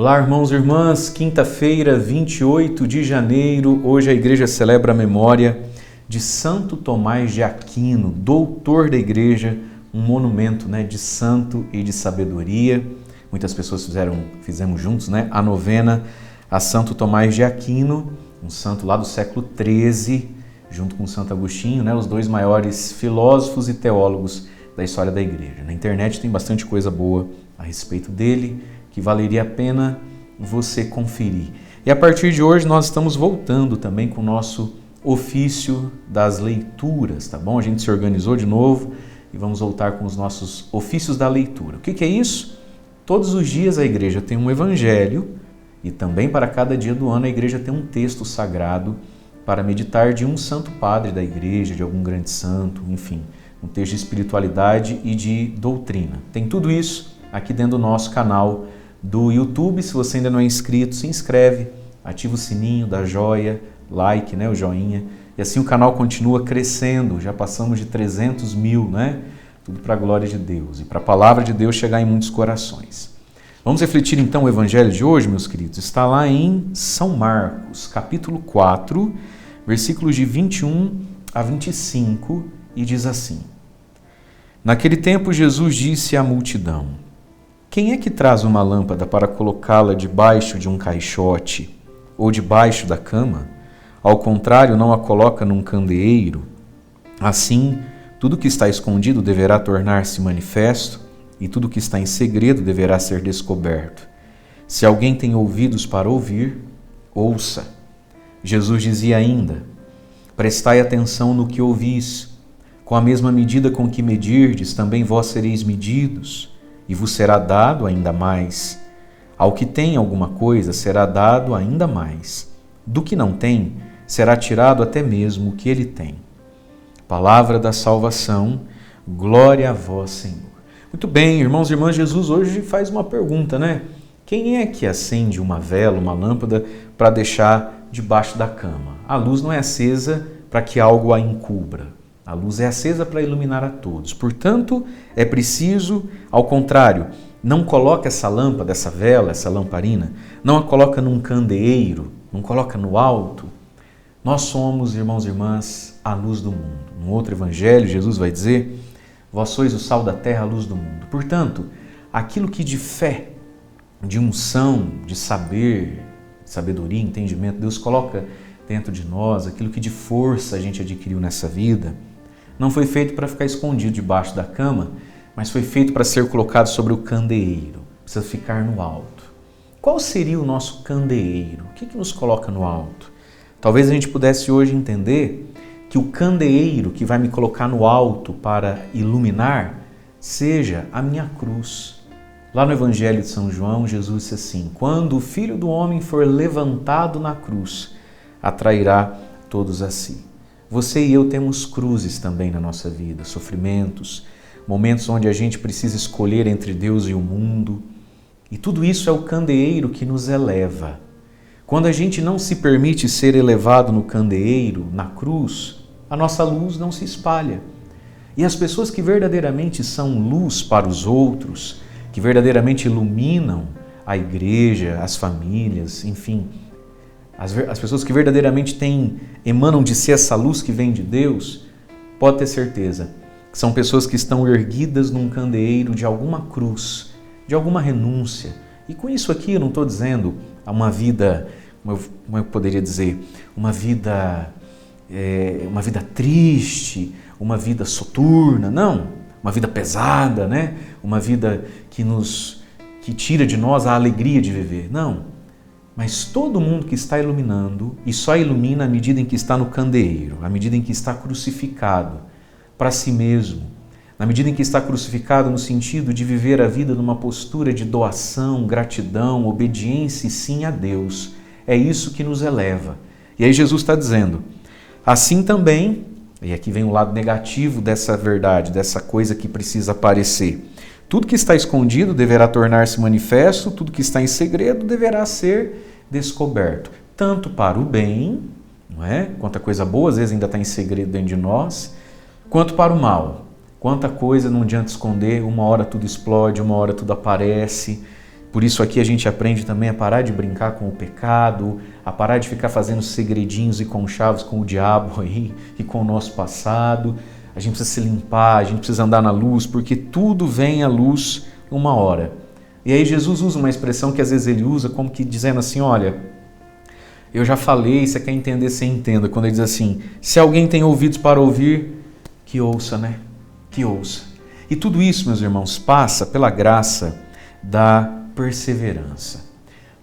Olá, irmãos e irmãs, quinta-feira, 28 de janeiro, hoje a igreja celebra a memória de Santo Tomás de Aquino, doutor da igreja, um monumento, de santo e de sabedoria. Muitas pessoas fizemos juntos, a novena a Santo Tomás de Aquino, um santo lá do século XIII, junto com Santo Agostinho, os dois maiores filósofos e teólogos da história da igreja. Na internet tem bastante coisa boa a respeito dele, que valeria a pena você conferir. E a partir de hoje nós estamos voltando também com o nosso ofício das leituras, tá bom? A gente se organizou de novo e vamos voltar com os nossos ofícios da leitura. O que é isso? Todos os dias a igreja tem um evangelho e também para cada dia do ano a igreja tem um texto sagrado para meditar de um santo padre da igreja, de algum grande santo, enfim, um texto de espiritualidade e de doutrina. Tem tudo isso aqui dentro do nosso canal do YouTube. Se você ainda não é inscrito, se inscreve, ativa o sininho, dá joia, like, o joinha, e assim o canal continua crescendo. Já passamos de 300 mil, Tudo para a glória de Deus e para a palavra de Deus chegar em muitos corações. Vamos refletir então o evangelho de hoje, meus queridos. Está lá em São Marcos, capítulo 4, versículos de 21 a 25, e diz assim: Naquele tempo Jesus disse à multidão: Quem é que traz uma lâmpada para colocá-la debaixo de um caixote ou debaixo da cama? Ao contrário, não a coloca num candeeiro. Assim, tudo que está escondido deverá tornar-se manifesto, e tudo que está em segredo deverá ser descoberto. Se alguém tem ouvidos para ouvir, ouça. Jesus dizia ainda: Prestai atenção no que ouvis. Com a mesma medida com que medirdes, também vós sereis medidos, e vos será dado ainda mais. Ao que tem alguma coisa, será dado ainda mais. Do que não tem, será tirado até mesmo o que ele tem. Palavra da salvação, glória a vós, Senhor. Muito bem, irmãos e irmãs, Jesus hoje faz uma pergunta, Quem é que acende uma vela, uma lâmpada, para deixar debaixo da cama? A luz não é acesa para que algo a encubra. A luz é acesa para iluminar a todos. Portanto, é preciso, ao contrário, não coloca essa lâmpada, essa vela, essa lamparina, não a coloca num candeeiro, não coloca no alto. Nós somos, irmãos e irmãs, a luz do mundo. No outro evangelho, Jesus vai dizer: Vós sois o sal da terra, a luz do mundo. Portanto, aquilo que de fé, de unção, de saber, sabedoria, entendimento, Deus coloca dentro de nós, aquilo que de força a gente adquiriu nessa vida, não foi feito para ficar escondido debaixo da cama, mas foi feito para ser colocado sobre o candeeiro, precisa ficar no alto. Qual seria o nosso candeeiro? O que nos coloca no alto? Talvez a gente pudesse hoje entender que o candeeiro que vai me colocar no alto para iluminar seja a minha cruz. Lá no Evangelho de São João, Jesus disse assim: Quando o Filho do Homem for levantado na cruz, atrairá todos a si. Você e eu temos cruzes também na nossa vida, sofrimentos, momentos onde a gente precisa escolher entre Deus e o mundo. E tudo isso é o candeeiro que nos eleva. Quando a gente não se permite ser elevado no candeeiro, na cruz, a nossa luz não se espalha. E as pessoas que verdadeiramente são luz para os outros, que verdadeiramente iluminam a igreja, as famílias, enfim, as pessoas que verdadeiramente emanam de si essa luz que vem de Deus, pode ter certeza que são pessoas que estão erguidas num candeeiro de alguma cruz, de alguma renúncia. E com isso aqui eu não estou dizendo uma vida, como eu poderia dizer, uma vida triste, uma vida soturna, não, uma vida pesada, uma vida que tira de nós a alegria de viver, não. Mas todo mundo que está iluminando, e só ilumina à medida em que está no candeeiro, à medida em que está crucificado para si mesmo, na medida em que está crucificado no sentido de viver a vida numa postura de doação, gratidão, obediência e sim a Deus. É isso que nos eleva. E aí Jesus está dizendo: Assim também, e aqui vem o lado negativo dessa verdade, dessa coisa que precisa aparecer. Tudo que está escondido deverá tornar-se manifesto, tudo que está em segredo deverá ser descoberto. Tanto para o bem, quanta coisa boa às vezes ainda está em segredo dentro de nós, quanto para o mal. Quanta coisa não adianta esconder, uma hora tudo explode, uma hora tudo aparece, Por isso aqui a gente aprende também a parar de brincar com o pecado, a parar de ficar fazendo segredinhos e conchavos com o diabo aí e com o nosso passado. A gente precisa se limpar, a gente precisa andar na luz, porque tudo vem à luz uma hora. E aí Jesus usa uma expressão que às vezes ele usa como que dizendo assim, olha, eu já falei, você quer entender, você entenda. Quando ele diz assim, se alguém tem ouvidos para ouvir, que ouça, né? Que ouça. E tudo isso, meus irmãos, passa pela graça da perseverança.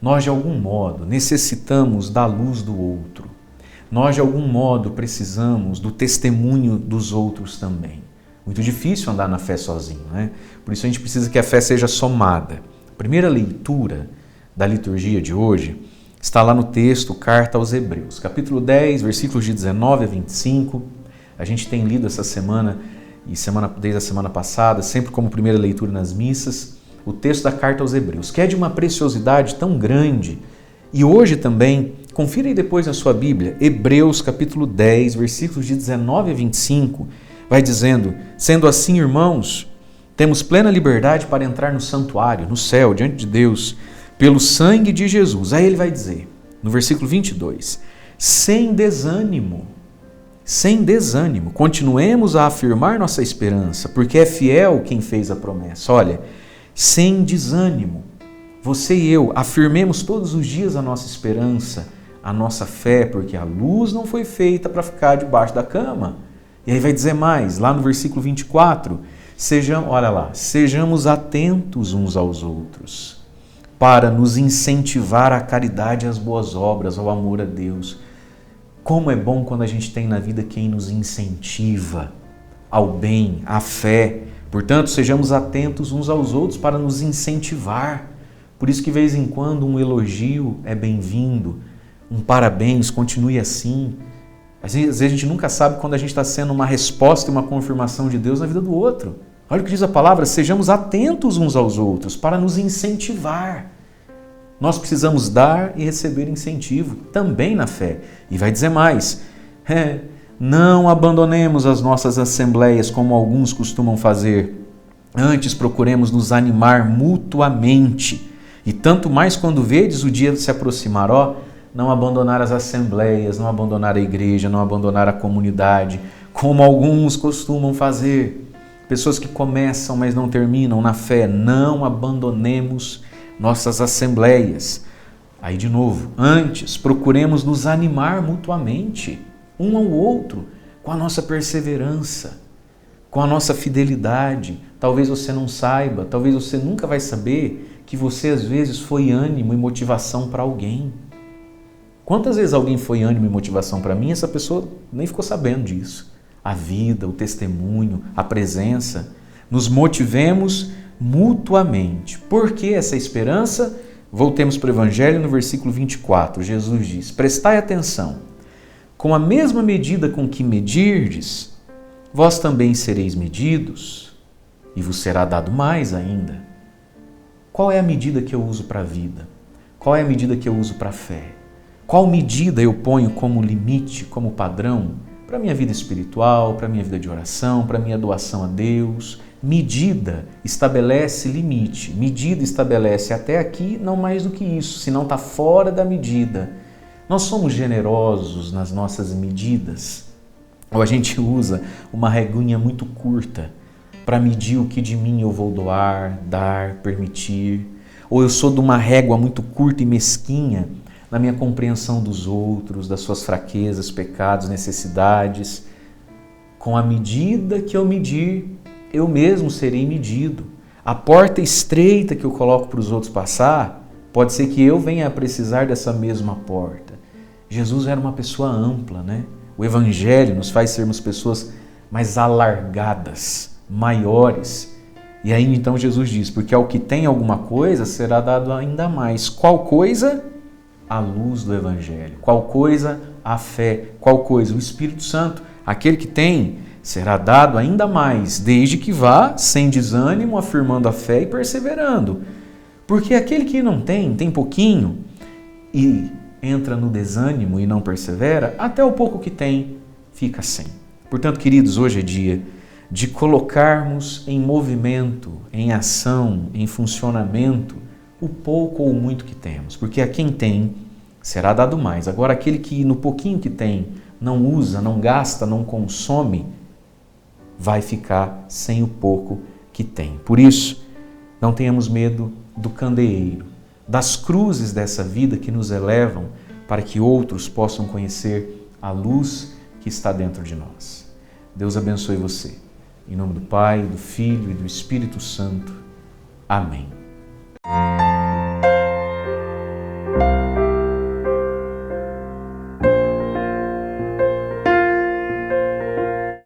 Nós, de algum modo, necessitamos da luz do outro. Nós, de algum modo, precisamos do testemunho dos outros também. Muito difícil andar na fé sozinho, né? Por isso a gente precisa que a fé seja somada. A primeira leitura da liturgia de hoje está lá no texto, Carta aos Hebreus, capítulo 10, versículos de 19 a 25. A gente tem lido essa semana, desde a semana passada, sempre como primeira leitura nas missas, o texto da Carta aos Hebreus, que é de uma preciosidade tão grande. E hoje também, confira aí depois na sua Bíblia, Hebreus capítulo 10, versículos de 19 a 25, vai dizendo, sendo assim, irmãos, temos plena liberdade para entrar no santuário, no céu, diante de Deus, pelo sangue de Jesus. Aí ele vai dizer, no versículo 22, sem desânimo, continuemos a afirmar nossa esperança, porque é fiel quem fez a promessa. Olha, sem desânimo, você e eu afirmemos todos os dias a nossa esperança, a nossa fé, porque a luz não foi feita para ficar debaixo da cama. E aí vai dizer mais, lá no versículo 24, sejamos atentos uns aos outros, para nos incentivar à caridade e às boas obras, ao amor a Deus. Como é bom quando a gente tem na vida quem nos incentiva ao bem, à fé. Portanto, sejamos atentos uns aos outros para nos incentivar. Por isso que, de vez em quando, um elogio é bem-vindo, um parabéns, continue assim. Às vezes a gente nunca sabe quando a gente está sendo uma resposta e uma confirmação de Deus na vida do outro. Olha o que diz a palavra, sejamos atentos uns aos outros para nos incentivar. Nós precisamos dar e receber incentivo, também na fé. E vai dizer mais, não abandonemos as nossas assembleias como alguns costumam fazer. Antes procuremos nos animar mutuamente. E tanto mais quando vedes o dia se aproximar, não abandonar as assembleias, não abandonar a igreja, não abandonar a comunidade, como alguns costumam fazer. Pessoas que começam, mas não terminam na fé. Não abandonemos nossas assembleias. Aí de novo, antes procuremos nos animar mutuamente, um ao outro, com a nossa perseverança, com a nossa fidelidade. Talvez você não saiba, talvez você nunca vai saber que você às vezes foi ânimo e motivação para alguém. Quantas vezes alguém foi ânimo e motivação para mim, essa pessoa nem ficou sabendo disso. A vida, o testemunho, a presença. Nos motivemos mutuamente. Por que essa esperança? Voltemos para o Evangelho no versículo 24. Jesus diz, prestai atenção, com a mesma medida com que medirdes, vós também sereis medidos, e vos será dado mais ainda. Qual é a medida que eu uso para a vida? Qual é a medida que eu uso para a fé? Qual medida eu ponho como limite, como padrão para a minha vida espiritual, para a minha vida de oração, para a minha doação a Deus? Medida estabelece limite, medida estabelece até aqui, não mais do que isso, senão está fora da medida. Nós somos generosos nas nossas medidas, ou a gente usa uma reguinha muito curta para medir o que de mim eu vou doar, dar, permitir, ou eu sou de uma régua muito curta e mesquinha na minha compreensão dos outros, das suas fraquezas, pecados, necessidades. Com a medida que eu medir, eu mesmo serei medido. A porta estreita que eu coloco para os outros passar, pode ser que eu venha a precisar dessa mesma porta. Jesus era uma pessoa ampla, né? O Evangelho nos faz sermos pessoas mais alargadas, maiores. E aí então Jesus diz, porque ao que tem alguma coisa será dado ainda mais. Qual coisa? A luz do Evangelho. Qual coisa? A fé. Qual coisa? O Espírito Santo. Aquele que tem será dado ainda mais, desde que vá sem desânimo, afirmando a fé e perseverando. Porque aquele que não tem pouquinho e entra no desânimo e não persevera, até o pouco que tem fica sem. Portanto, queridos, hoje é dia de colocarmos em movimento, em ação, em funcionamento o pouco ou muito que temos, porque a quem tem será dado mais. Agora, aquele que no pouquinho que tem não usa, não gasta, não consome, vai ficar sem o pouco que tem. Por isso, não tenhamos medo do candeeiro, das cruzes dessa vida que nos elevam para que outros possam conhecer a luz que está dentro de nós. Deus abençoe você. Em nome do Pai, do Filho e do Espírito Santo. Amém.